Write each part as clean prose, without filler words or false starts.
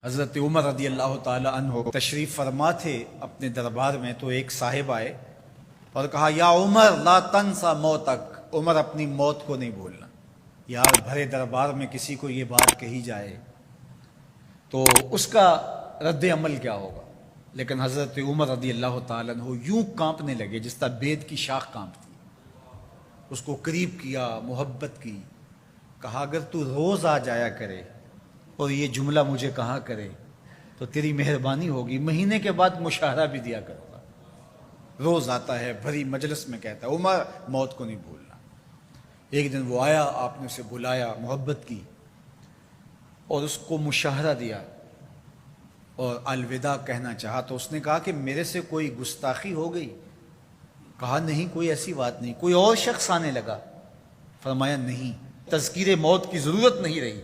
حضرت عمر رضی اللہ تعالی عنہ تشریف فرما تھے اپنے دربار میں، تو ایک صاحب آئے اور کہا یا عمر لا تنسا موتک، عمر اپنی موت کو نہیں بھولنا۔ یار بھرے دربار میں کسی کو یہ بات کہی جائے تو اس کا رد عمل کیا ہوگا، لیکن حضرت عمر رضی اللہ تعالی عنہ یوں کانپنے لگے جس طرح بید کی شاخ کانپتی۔ اس کو قریب کیا، محبت کی، کہا اگر تو روز آ جایا کرے اور یہ جملہ مجھے کہا کرے تو تیری مہربانی ہوگی، مہینے کے بعد مشاہرہ بھی دیا کروں گا۔ روز آتا ہے، بھری مجلس میں کہتا ہے عمر موت کو نہیں بھولنا۔ ایک دن وہ آیا، آپ نے اسے بلایا، محبت کی اور اس کو مشاہرہ دیا اور الوداع کہنا چاہا تو اس نے کہا کہ میرے سے کوئی گستاخی ہو گئی؟ کہا نہیں، کوئی ایسی بات نہیں۔ کوئی اور شخص آنے لگا؟ فرمایا نہیں۔ تذکیر موت کی ضرورت نہیں رہی؟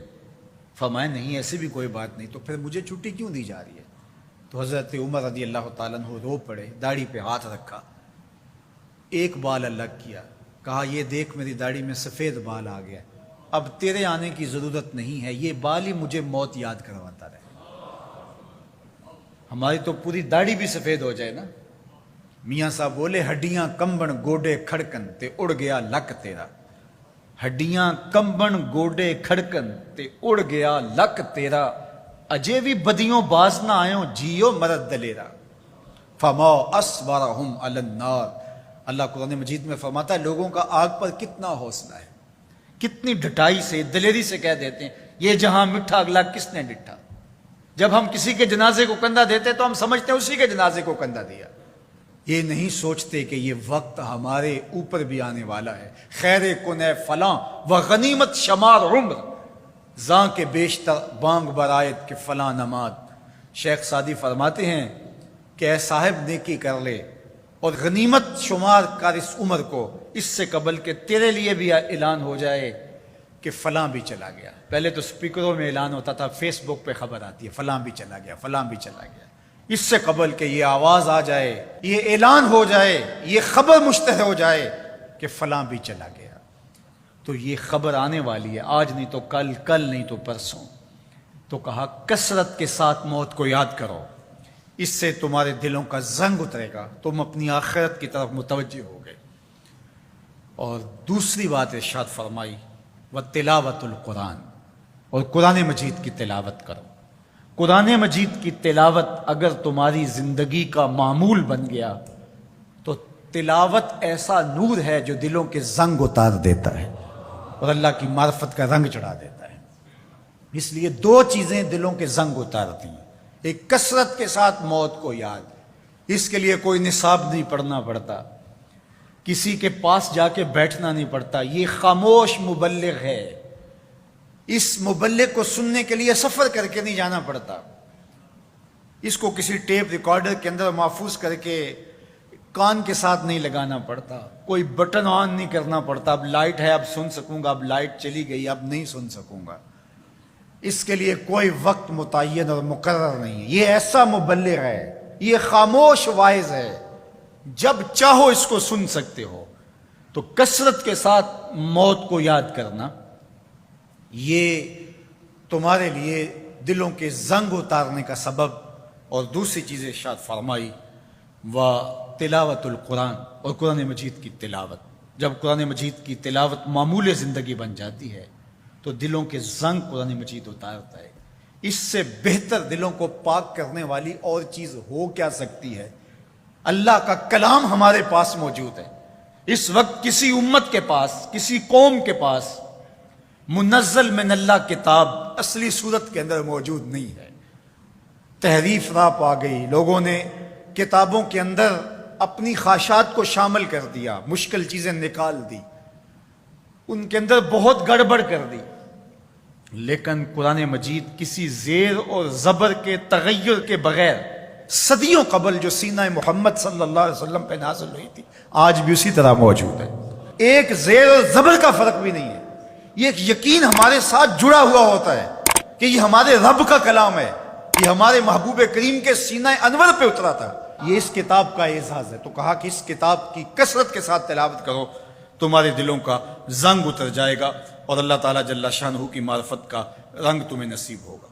فرمایا نہیں، ایسی بھی کوئی بات نہیں۔ تو پھر مجھے چھٹی کیوں دی جا رہی ہے؟ تو حضرت عمر رضی اللہ تعالیٰ عنہ رو پڑے، داڑھی پہ ہاتھ رکھا، ایک بال الگ کیا، کہا یہ دیکھ میری داڑھی میں سفید بال آ گیا، اب تیرے آنے کی ضرورت نہیں ہے، یہ بال ہی مجھے موت یاد کرواتا رہے۔ ہماری تو پوری داڑھی بھی سفید ہو جائے نا۔ میاں صاحب بولے ہڈیاں کمبن گوڈے کھڑکن تے اڑ گیا لک تیرا، ہڈیاں کمبن گوڈے کھڑکن تے اڑ گیا لک تیرا، اجے بھی بدیوں باز نہ آئیں جیو مرد دلیرا، فما اصبرہم علی النار۔ اللہ قرآن مجید میں فرماتا ہے لوگوں کا آگ پر کتنا حوصلہ ہے، کتنی ڈٹائی سے، دلیری سے کہہ دیتے ہیں یہ جہاں مٹھا اگلا کس نے ڈٹھا۔ جب ہم کسی کے جنازے کو کندھا دیتے تو ہم سمجھتے ہیں اسی کے جنازے کو کندھا دیا، یہ نہیں سوچتے کہ یہ وقت ہمارے اوپر بھی آنے والا ہے۔ خیر کن فلاں و غنیمت شمار عمر، زاں کے بیشتر بانگ برآیت کے فلاں نماد۔ شیخ سعدی فرماتے ہیں کہ اے صاحب نیکی کر لے اور غنیمت شمار کر اس عمر کو، اس سے قبل کہ تیرے لیے بھی اعلان ہو جائے کہ فلاں بھی چلا گیا۔ پہلے تو سپیکروں میں اعلان ہوتا تھا، فیس بک پہ خبر آتی ہے فلاں بھی چلا گیا، فلاں بھی چلا گیا۔ اس سے قبل کہ یہ آواز آ جائے، یہ اعلان ہو جائے، یہ خبر مشتہر ہو جائے کہ فلاں بھی چلا گیا، تو یہ خبر آنے والی ہے، آج نہیں تو کل، کل نہیں تو پرسوں۔ تو کہا کثرت کے ساتھ موت کو یاد کرو، اس سے تمہارے دلوں کا زنگ اترے گا، تم اپنی آخرت کی طرف متوجہ ہو گئے۔ اور دوسری بات ارشاد فرمائی وَتِلَاوَةُ الْقُرْآنِ، اور قرآن مجید کی تلاوت کرو۔ قرآن مجید کی تلاوت اگر تمہاری زندگی کا معمول بن گیا تو تلاوت ایسا نور ہے جو دلوں کے زنگ اتار دیتا ہے اور اللہ کی معرفت کا رنگ چڑھا دیتا ہے۔ اس لیے دو چیزیں دلوں کے زنگ اتارتی ہیں، ایک کثرت کے ساتھ موت کو یاد، اس کے لیے کوئی نصاب نہیں پڑھنا پڑتا، کسی کے پاس جا کے بیٹھنا نہیں پڑتا، یہ خاموش مبلغ ہے، اس مبلغ کو سننے کے لیے سفر کر کے نہیں جانا پڑتا، اس کو کسی ٹیپ ریکارڈر کے اندر محفوظ کر کے کان کے ساتھ نہیں لگانا پڑتا، کوئی بٹن آن نہیں کرنا پڑتا، اب لائٹ ہے اب سن سکوں گا، اب لائٹ چلی گئی اب نہیں سن سکوں گا، اس کے لیے کوئی وقت متعین اور مقرر نہیں ہے۔ یہ ایسا مبلغ ہے، یہ خاموش واعظ ہے، جب چاہو اس کو سن سکتے ہو۔ تو کثرت کے ساتھ موت کو یاد کرنا یہ تمہارے لیے دلوں کے زنگ اتارنے کا سبب۔ اور دوسری چیز ارشاد فرمائی وَتِلَاوَةُ الْقُرْآنِ، اور قرآن مجید کی تلاوت۔ جب قرآن مجید کی تلاوت معمول زندگی بن جاتی ہے تو دلوں کے زنگ قرآن مجید اتارتا ہے۔ اس سے بہتر دلوں کو پاک کرنے والی اور چیز ہو کیا سکتی ہے؟ اللہ کا کلام ہمارے پاس موجود ہے۔ اس وقت کسی امت کے پاس، کسی قوم کے پاس منزل من اللہ کتاب اصلی صورت کے اندر موجود نہیں ہے۔ تحریف راپ آ گئی، لوگوں نے کتابوں کے اندر اپنی خواہشات کو شامل کر دیا، مشکل چیزیں نکال دی، ان کے اندر بہت گڑبڑ کر دی، لیکن قرآن مجید کسی زیر اور زبر کے تغیر کے بغیر صدیوں قبل جو سینہ محمد صلی اللہ علیہ وسلم پہ نازل ہوئی تھی آج بھی اسی طرح موجود ہے۔ ایک زیر اور زبر کا فرق بھی نہیں ہے۔ یہ ایک یقین ہمارے ساتھ جڑا ہوا ہوتا ہے کہ یہ ہمارے رب کا کلام ہے، یہ ہمارے محبوب کریم کے سینہ انور پہ اترا تھا، یہ اس کتاب کا اعزاز ہے۔ تو کہا کہ اس کتاب کی کثرت کے ساتھ تلاوت کرو، تمہارے دلوں کا زنگ اتر جائے گا اور اللہ تعالیٰ جل شانہ کی معرفت کا رنگ تمہیں نصیب ہوگا۔